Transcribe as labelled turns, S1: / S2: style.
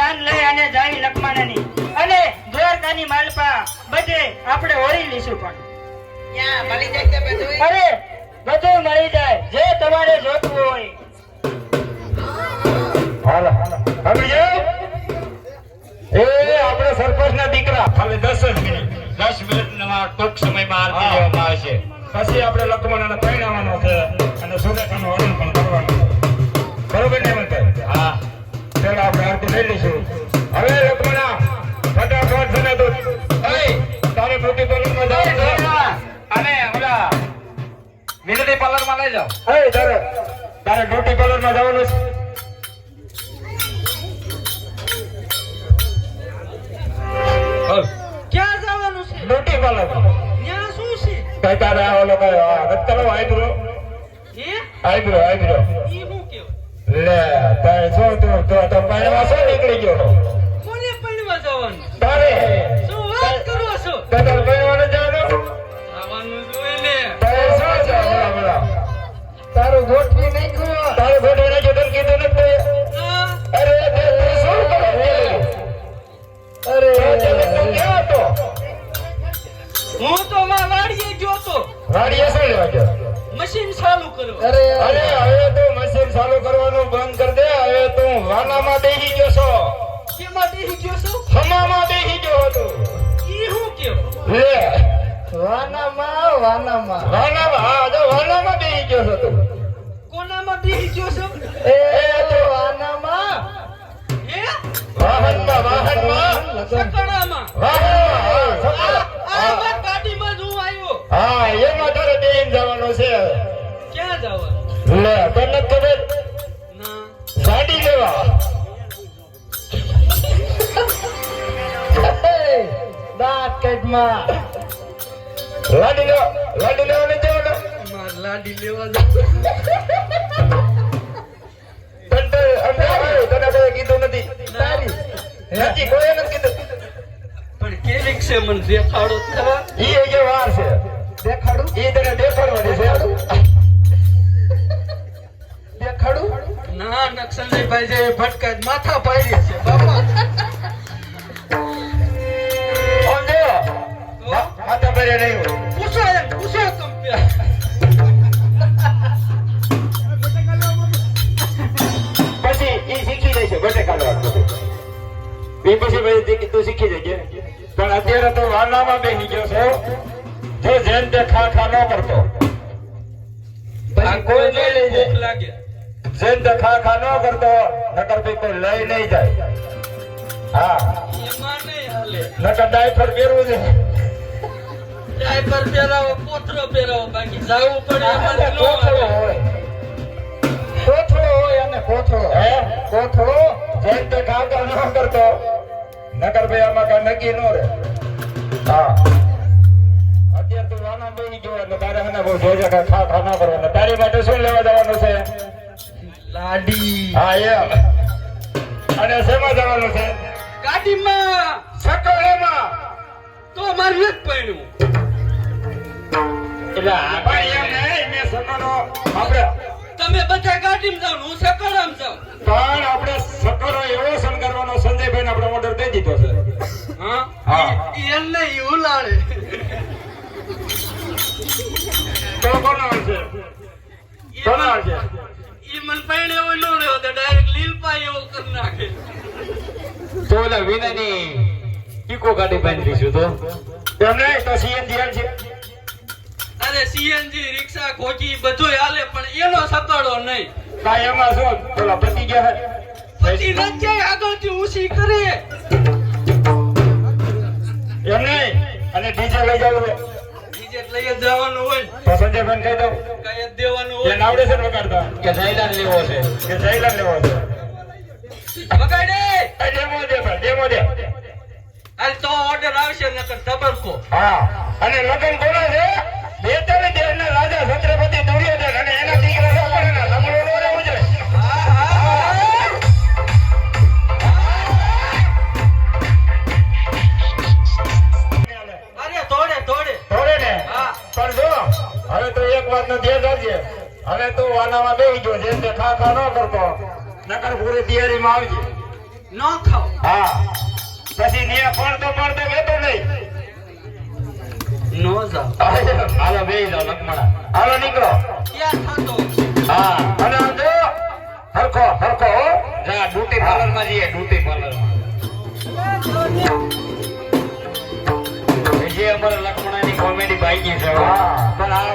S1: જાન લઈ અને જાવી લખમાણાની અને દ્વારકાની માલપા બધે આપણે ઓળી લીશું પણ
S2: ક્યાં મળી જાય તે બધું?
S1: અરે બધું મળી જાય જે તમારે જોતું હોય.
S3: હાલો હવે એ આપણે સરપંચના દીકરા ખાલી 10 મિનિટમાં ટૂંક સમયમાં આરતી લેવામાં આવશે. પછી આપણે લખમણાને પરણાવવાનો છે અને સુરેખાનું હરણ પણ કરવાનું છે. બરોબર ને હેમંતભાઈ? હા ચાલો આપણે આરતી લઈ લઈશું. હવે લખમણા ફટાફટ છે ને તું તારે બ્યુટી પાર્લરમાં જવાનું છે અને ઓલા વિનતી પાર્લરમાં લઈ જાઓ. તારે બ્યુટી પાર્લરમાં જવાનું છે.
S1: ક્યાં જવાનું છે?
S3: બ્યુટી પાર્લર
S1: ત્યાં શું છે?
S3: કઈ તારે ઓલો કઈ રત્તલો આઈબ્રો
S1: હે
S3: આઈબ્રો
S1: ઈ હું કેવું?
S3: લે તારે શું તું તો પાણીમાં શું નીકળી ગયો?
S1: કોને પણવા જવાનું?
S3: તારે
S1: શું વાત કરો છો?
S3: તારે પાણીમાં જવાનું
S1: આવવાનું જોઈએ ને.
S3: તારે શું છે બોલા તારું ગોઠવી નાખ્યું તારું ગોઠવી નાખ્યું તને કીધું નથી
S1: હા?
S3: અરે તે શું કરે અરે તું ક્યાં હતો?
S1: હું તો વાડીએ ગયો તો
S3: વાડીએ શું લેવા ગયો?
S1: મશીન ચાલુ કરો.
S3: અરે હવે તું મશીન ચાલુ કરવાનું બંધ કરી દે. હવે તું વાનામાં બેસી ગયો છો.
S1: કેમાં બેસી ગયો છો?
S3: હમામાં બેસી ગયો હતો.
S1: ઈ હું કેવું?
S3: લે
S2: વાનામાં
S3: હા જો વાનામાં બેસી ગયો છો તું.
S1: કોનામાં બેસી ગયો છો?
S3: એ તો વાનામાં
S1: હે?
S3: વાહનમાં
S1: સકડામાં. આ ગાડીમાં જ હું આવ્યો.
S3: હા એમાં તારે બેહીને જવાનું છે.
S1: ક્યાં જવાનું?
S3: લે તને ખબર
S1: ના.
S3: ગાડી લેવા
S2: દાંત કાઢમાં
S3: લાડી લેવા નથી જવાનું.
S1: માર લાડી લેવા
S3: તને કોઈ કીધું નથી
S1: તારી
S3: નથી કોઈ નથી કીધું.
S1: પણ કેવી છે મને દેખાડો ખરા?
S3: ઈ જે વાર છે
S2: દેખાડું
S3: ઈ તને દેખાડવાની છે.
S2: દેખાડું
S1: ના નક્સલભાઈ જે ભટકા માથા પાડી છે બાપા.
S3: સમજો માથા પર નહીં
S1: પૂછો કંપ્યા.
S3: પછી ઈ શીખી જશે બટેકા લેવાનું બધું. એ પછી ભાઈ તું શીખી જજે. પણ અત્યારે તો વાનામાં બેસી ગયો છો. જો જેમ તે ખા ન કરતો
S1: આ કોઈ લઈ ભૂખ લાગે.
S3: જેમ તે ખા ન કરતો નકર ભાઈ કોઈ લઈ નહીં જાય. હા
S1: એમાં નહીં હાલે.
S3: નકર ડાયફર પહેરવું છે.
S1: ડાયપર પહેરાવો પોથરો પહેરાવો બાકી જાવું પડે એમાં ન
S3: કોથળો
S1: હાલે.
S3: હોય
S2: કોથળો હોય અને કોથળો
S3: હે
S2: કોથળો
S3: જેમ તે ખા ન કરતો નકર ભાઈ આમાં કઈ નક્કી ન રહે. હા અત્યારે તું વાના બેસી ગયો એટલે તારે હને બહુ જોજે કે ખા ન કરવાનું. તારી માટે શું લેવા જવાનું છે?
S1: લાડી
S3: હા એમ. અને શેમાં જવાનું છે?
S1: ગાડીમાં.
S3: સકળેમાં.
S1: તો મારે નથી પડ્યું.
S3: એટલે આ ભાઈ એમ નહીં મેં સકળો આપણે
S1: તમે બધા ગાડીમાં જાઓ હું સકડામાં જાઉં.
S3: પણ આપણે સકળો એવો શણગારવાનો સંજયભાઈને આપણે ઓર્ડર દઈ દીધો છે.
S1: હા
S3: હા.
S1: એમ નહીં ઉલાડે.
S3: તો કોણ આવશે? કોણ આવશે?
S1: ઈ મન પૈણે એવો ન રહ્યો તો ડાયરેક્ટ લીલપા એવો કરી નાખે.
S3: તો ઓલા વિનાની ઇકો ગાડી બાંધી દઈશું તો એમ નહીં તો સીએનજી આવશે.
S1: અરે સીએનજી રિક્ષા ખોજી બધું હાલે પણ એનો સકડો નહીં.
S3: કાંઈ એમાં શું પેલા પતી ગયા છે?
S1: પછી રજાઈ આગળથી ઊંચી કરે.
S3: એમ નહીં અને ડીજે લઈ જવું છે
S1: બીજે લઈ જ જવાનું હોય ને.
S3: તો સંજયભાઈ કહી દઉં
S1: કઈ જ દેવાનું
S3: એ
S1: હોય.
S3: નાવડે છે ને વગાડતા કે જયલાલ લેવો છે કે જયલાલ લેવો છે.
S1: વગાડે.
S3: ડેમો દે ભાઈ ડેમો દે.
S1: હાલ તો ઓર્ડર આવશે નકર તબરકો.
S3: હા અને લગન કોના છે? બેતાળી દેશના રાજા છત્રપતિ દુર્યોધન અને એના દીકરા લક્ષ્મણના લગ્ન નો રહેવું જોઈએ.
S1: હા હા અરે તોડે તોડે.
S3: થોડે ને
S1: હા.
S3: પણ જો હવે તો એક વાત નો ધ્યાન રાખજે. હવે તું વાનામાં બેસી ગયો જેમ તે ખા ન કરતો નકર પૂરી તૈયારીમાં આવજે.
S4: ન ખાવ
S3: હા પછી ન્યા પડતો કહેતો નહીં
S4: નો જાવ
S3: હાલો બેહી જાઓ લક્ષ્મણા હાલો નીકળો
S4: ક્યાં થતો
S3: હા અને આમ જો હરખો હો જા બ્યુટી પાર્લર માં જઈએ બ્યુટી પાર્લર માં જે અમારા લક્ષ્મણાની કોમેડી બાકી છે પણ આ